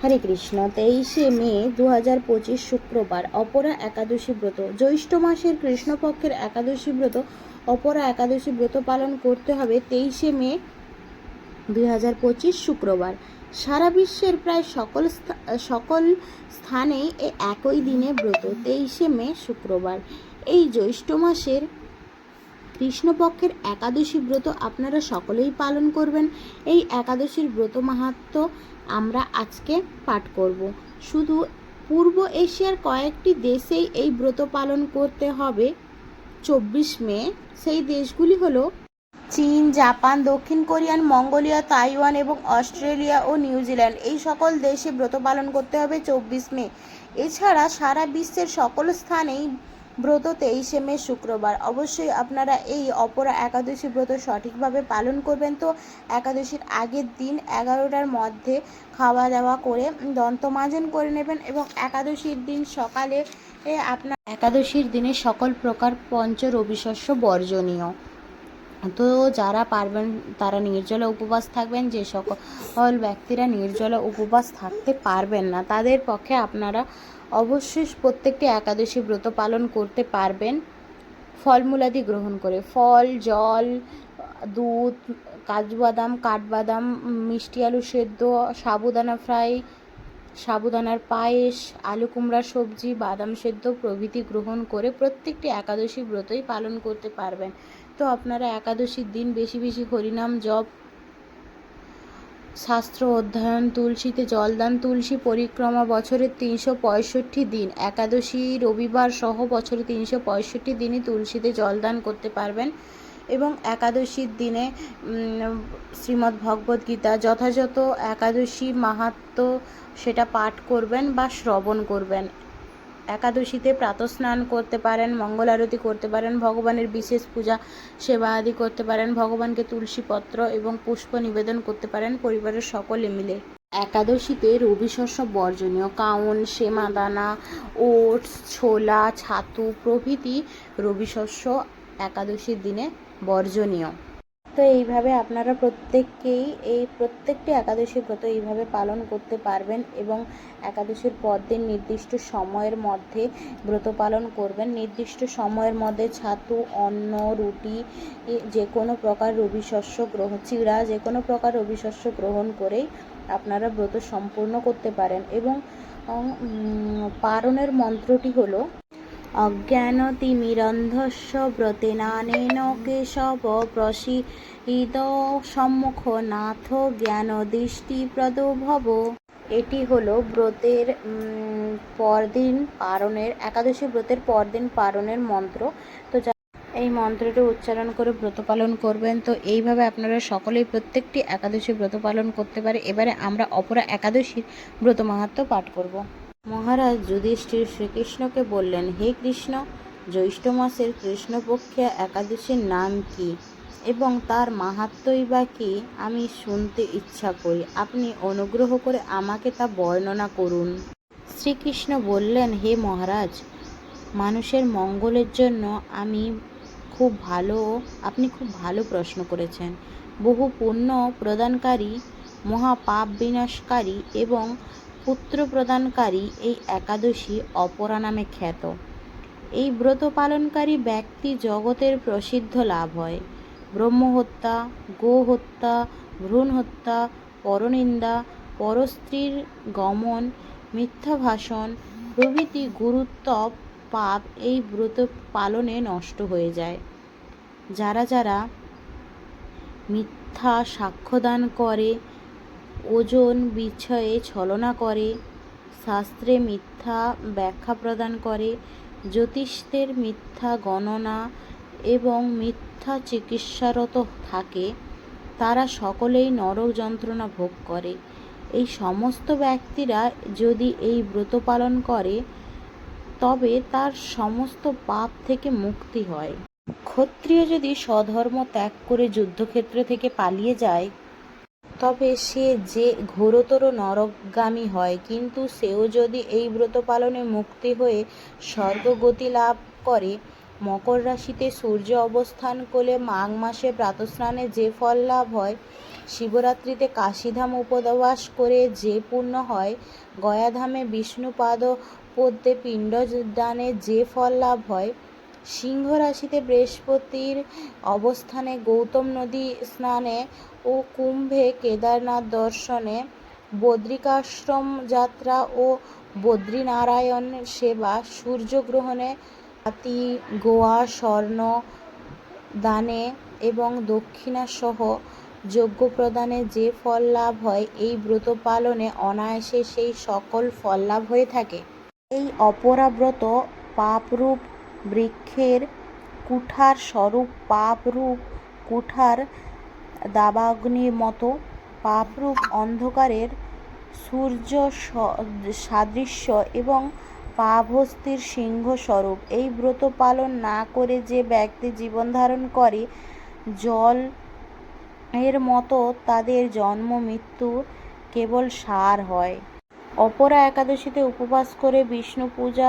হরে কৃষ্ণ। 23শে মে 2025 শুক্রবার অপরা একাদশী ব্রত। জ্যৈষ্ঠ মাসের কৃষ্ণপক্ষের একাদশী ব্রত অপরা একাদশী ব্রত পালন করতে হবে 23শে মে 2025 শুক্রবার। সারা বিশ্বের প্রায় সকল স্থানেই একই দিনে ব্রত 23শে মে শুক্রবার। এই জ্যৈষ্ঠ মাসের কৃষ্ণপক্ষের একাদশী ব্রত আপনারা সকলেই পালন করবেন। এই একাদশীর ব্রত মাহাত্ম্য আমরা আজকে পাঠ করব। শুধু পূর্ব এশিয়ার কয়েকটি দেশেই এই ব্রত পালন করতে হবে 24 মে। সেই দেশগুলি হলো চীন, জাপান, দক্ষিণ কোরিয়ান, মঙ্গোলিয়া, তাইওয়ান এবং অস্ট্রেলিয়া ও নিউজিল্যান্ড। এই সকল দেশে ব্রত পালন করতে হবে 24 মে। এছাড়া সারা বিশ্বের সকল স্থানেই ব্রত 23শে মে শুক্রবার। অবশ্যই আপনারা এই অপরা একাদশী ব্রত সঠিকভাবে পালন করবেন। তো একাদশীর আগের দিন 11টার মধ্যে খাওয়া দাওয়া করে দন্তমাজন করে নেবেন এবং একাদশীর দিন সকালে একাদশীর দিনে সকল প্রকার পঞ্চ রবিশস্য বর্জনীয়। তো যারা পারবেন তারা নির্জলা উপবাস থাকবেন। যে সকল ব্যক্তিরা নির্জলা উপবাস থাকতে পারবেন না তাদের পক্ষে আপনারা অবশ্যই প্রত্যেকটি একাদশী ব্রত পালন করতে পারবেন ফলমূলাদি গ্রহণ করে। ফল, জল, দুধ, কাজু বাদাম, কাঠবাদাম, মিষ্টি আলু সেদ্ধ, সাবুদানা ফ্রাই, সাবুদানার পায়েস, আলু কুমড়ার সবজি, বাদাম সেদ্ধ প্রভৃতি গ্রহণ করে প্রত্যেকটি একাদশী ব্রতই পালন করতে পারবেন। তো আপনারা একাদশীর দিন বেশি বেশি হরিনাম জপ, শাস্ত্র অধ্যয়ন, তুলসীতে জলদান, তুলসী পরিক্রমা বছরের 365 দিন, একাদশী রবিবার সহ বছরে 365 দিনই তুলসীতে জলদান করতে পারবেন এবং একাদশীর দিনে শ্রীমদ্ ভগবদ্ গীতা যথাযথ একাদশী মাহাত্ম্য সেটা পাঠ করবেন বা শ্রবণ করবেন। একাদশীতে প্রাতঃস্নান করতে পারেন, মঙ্গল আরতি করতে পারেন, ভগবানের বিশেষ পূজা সেবা আদি করতে পারেন, ভগবানকে তুলসীপত্র এবং পুষ্প নিবেদন করতে পারেন পরিবারের সকলে মিলে। একাদশীতে রবিশস্য বর্জনীয়। কাউন, সেমাদানা, ওটস, ছোলা, ছাতু প্রভৃতি রবিশস্য একাদশীর দিনে বর্জনীয়। তো এইভাবে আপনারা প্রত্যেককেই প্রত্যেকটি একাদশী ব্রত এইভাবে পালন করতে পারবেন এবং একাদশীর পরদিন নির্দিষ্ট সময়ের মধ্যে ব্রত পালন করবেন। নির্দিষ্ট সময়ের মধ্যে ছাতু, অন্ন, রুটি, যে কোনো প্রকার রবিশস্য চিড়া যে কোনো প্রকার রবিশস্য গ্রহণ করেই আপনারা ব্রত সম্পূর্ণ করতে পারেন এবং পারণের মন্ত্রটি হলো অজ্ঞানতিমিরন্ধস্য ব্রতেনানেন কেশব প্রসীদ সম্মুখ নাথ জ্ঞানদৃষ্টিপ্রদো ভব। এটি হলো ব্রতের পরদিন পারণের একাদশী ব্রতের পরদিন পারণের মন্ত্র। তো এই মন্ত্রটি উচ্চারণ করে ব্রত পালন করবেন। তো এইভাবে আপনারা সকলেই প্রত্যেকটি একাদশী ব্রত পালন করতে পারে। এবারে আমরা অপরা একাদশীর ব্রত মাহাত্ম্য পাঠ করব। মহারাজ যুধিষ্ঠির শ্রীকৃষ্ণকে বললেন, হে কৃষ্ণ, জ্যৈষ্ঠ মাসের কৃষ্ণপক্ষে একাদশীর নাম কি এবং তার মাহাত্ম্যই বা কি আমি শুনতে ইচ্ছা করি। আপনি অনুগ্রহ করে আমাকে তা বর্ণনা করুন। শ্রীকৃষ্ণ বললেন, হে মহারাজ, মানুষের মঙ্গলের জন্য আপনি খুব ভালো প্রশ্ন করেছেন। বহু পুণ্য প্রদানকারী, মহাপাপ বিনাশকারী এবং পুত্র প্রদানকারী এই একাদশী অপরা নামে খ্যাত। এই ব্রত পালনকারী ব্যক্তি জগতের প্রসিদ্ধ লাভ হয়। ব্রহ্মহত্যা, গোহত্যা, ভ্রূণ হত্যা, পরনিন্দা, পরস্ত্রীর গমন, মিথ্যা ভাষণ প্রভৃতি গুরুতর পাপ এই ব্রত পালনে নষ্ট হয়ে যায়। যারা মিথ্যা সাক্ষ্যদান করে, ওজন বিষয়ে ছলনা করে, শাস্ত্রে মিথ্যা ব্যাখ্যা প্রদান করে, জ্যোতিষদের মিথ্যা গণনা এবং মিথ্যা চিকিৎসারত থাকে, তারা সকলেই নরক যন্ত্রণা ভোগ করে। এই সমস্ত ব্যক্তিরা যদি এই ব্রত পালন করে তবে তার সমস্ত পাপ থেকে মুক্তি হয়। ক্ষত্রিয় যদি স্বধর্ম ত্যাগ করে যুদ্ধক্ষেত্র থেকে পালিয়ে যায় তবে সে যে ঘোরতর নরকগামী হয়, কিন্তু সেও যদি এই ব্রত পালনে মুক্তি হয়ে স্বর্গগতি লাভ করে। মকর রাশিতে সূর্য অবস্থান করলে মাঘ মাসে প্রাতঃস্নানে যে ফল লাভ হয় শিবরাত্রিতে কাশীধাম উপবাস করে যে পুণ্য হয়, গয়াধামে বিষ্ণুপাদ পদ্মে পিণ্ডদানে যে ফল লাভ হয়, সিংহ রাশিতে বৃহস্পতির অবস্থানে গৌতম নদী স্নানে ও কুম্ভে কেদারনাথ দর্শনে, বদ্রিকাশ্রম যাত্রা ও বদ্রীনারায়ণ সেবা, সূর্যগ্রহণে হাতি, গোয়া, স্বর্ণ দানে এবং দক্ষিণাসহ যজ্ঞ প্রদানে যে ফল লাভ হয়, এই ব্রত পালনে অনায়াসে সেই সকল ফল লাভ হয়ে থাকে। এই অপরা ব্রত পাপরূপ বৃক্ষের কুঠার স্বরূপ, পাপরূপ কুঠার দাবাগ্নির মতো, পাপরূপ অন্ধকারের সূর্য সাদৃশ্য এবং পাপহস্তির সিংহ স্বরূপ। এই ব্রত পালন না করে যে ব্যক্তি জীবন ধারণ করে, জল এর মতো তাদের জন্ম মৃত্যু কেবল সার হয়। অপরা একাদশীতে উপবাস করে বিষ্ণু পূজা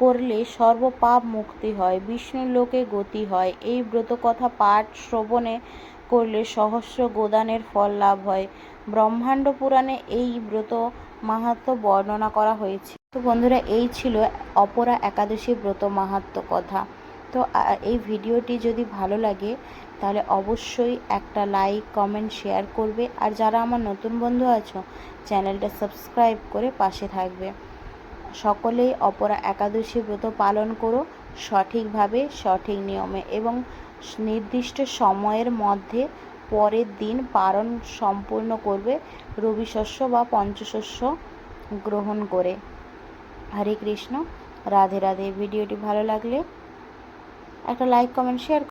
করলে সর্ব পাপ মুক্তি হয়, বিষ্ণুর লোকে গতি হয়। এই ব্রত কথা পাঠ শ্রবণে করলে সহস্র গোদানের ফল লাভ হয়। ব্রহ্মাণ্ড পুরাণে এই ব্রত মাহাত্ম্য বর্ণনা করা হয়েছে। তো বন্ধুরা, এই ছিল অপরা একাদশী ব্রত মাহাত্ম্য কথা। তো এই ভিডিওটি যদি ভালো লাগে তাহলে অবশ্যই একটা লাইক, কমেন্ট, শেয়ার করবে। আর যারা আমার নতুন বন্ধু আছো, চ্যানেলটা সাবস্ক্রাইব করে পাশে থাকবে। সকলেই অপরা একাদশী ব্রত পালন করো সঠিকভাবে, সঠিক নিয়মে এবং নির্দিষ্ট সময়ের মধ্যে পরের দিন পালন সম্পূর্ণ করবে, রবি শস্য বা পঞ্চশস্য গ্রহণ করে। হরে কৃষ্ণ, রাধে রাধে। ভিডিওটি ভালো লাগলে একটা লাইক, কমেন্ট, শেয়ার